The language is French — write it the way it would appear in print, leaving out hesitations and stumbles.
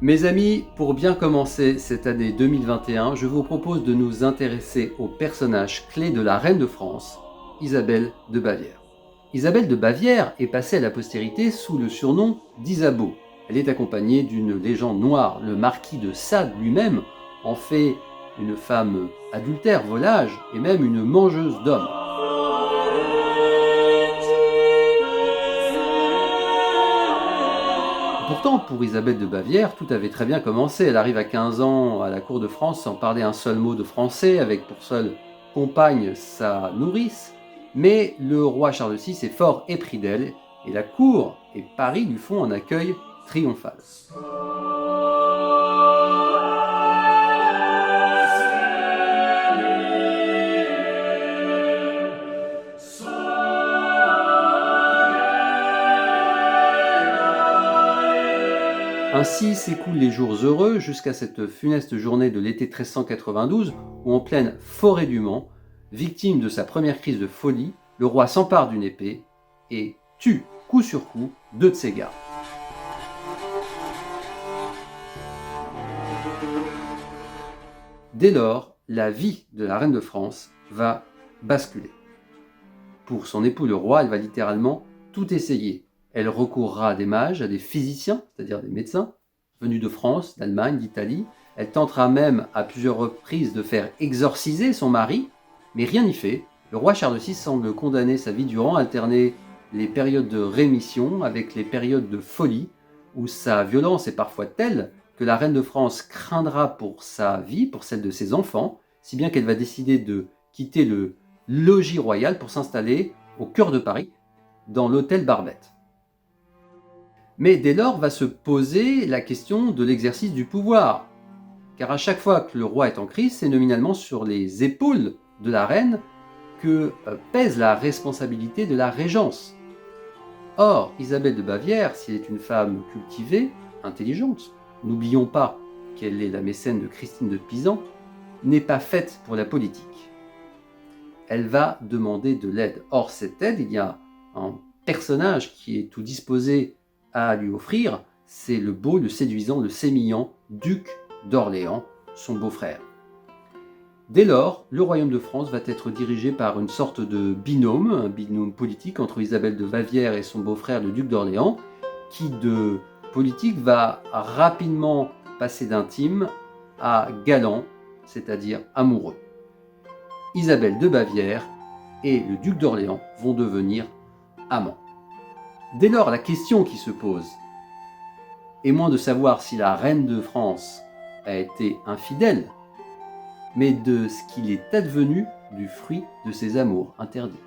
Mes amis, pour bien commencer cette année 2021, je vous propose de nous intéresser au personnage clé de la reine de France, Isabelle de Bavière. Isabelle de Bavière est passée à la postérité sous le surnom d'Isabeau. Elle est accompagnée d'une légende noire, le marquis de Sade lui-même en fait une femme adultère, volage et même une mangeuse d'hommes. Pourtant, pour Isabelle de Bavière, tout avait très bien commencé. Elle arrive à 15 ans à la cour de France sans parler un seul mot de français, avec pour seule compagne sa nourrice. Mais le roi Charles VI est fort épris d'elle, et la cour et Paris lui font un accueil triomphal. Ainsi s'écoulent les jours heureux jusqu'à cette funeste journée de l'été 1392 où, en pleine forêt du Mans, victime de sa première crise de folie, le roi s'empare d'une épée et tue coup sur coup 2 de ses gardes. Dès lors, la vie de la reine de France va basculer. Pour son époux le roi, elle va littéralement tout essayer. Elle recourra à des mages, à des physiciens, c'est-à-dire des médecins, venus de France, d'Allemagne, d'Italie. Elle tentera même à plusieurs reprises de faire exorciser son mari, mais rien n'y fait. Le roi Charles VI semble condamner sa vie durant, alterner les périodes de rémission avec les périodes de folie, où sa violence est parfois telle que la reine de France craindra pour sa vie, pour celle de ses enfants, si bien qu'elle va décider de quitter le logis royal pour s'installer au cœur de Paris, dans l'hôtel Barbette. Mais dès lors va se poser la question de l'exercice du pouvoir, car à chaque fois que le roi est en crise, c'est nominalement sur les épaules de la reine que pèse la responsabilité de la régence. Or, Isabelle de Bavière, si elle est une femme cultivée, intelligente, n'oublions pas qu'elle est la mécène de Christine de Pisan, n'est pas faite pour la politique. Elle va demander de l'aide. Or, cette aide, il y a un personnage qui est tout disposé à lui offrir, c'est le beau, le séduisant, le sémillant duc d'Orléans, son beau-frère. Dès lors, le royaume de France va être dirigé par une sorte de binôme, un binôme politique entre Isabelle de Bavière et son beau-frère, le duc d'Orléans, qui de politique va rapidement passer d'intime à galant, c'est-à-dire amoureux. Isabelle de Bavière et le duc d'Orléans vont devenir amants. Dès lors, la question qui se pose est moins de savoir si la reine de France a été infidèle, mais de ce qu'il est advenu du fruit de ses amours interdits.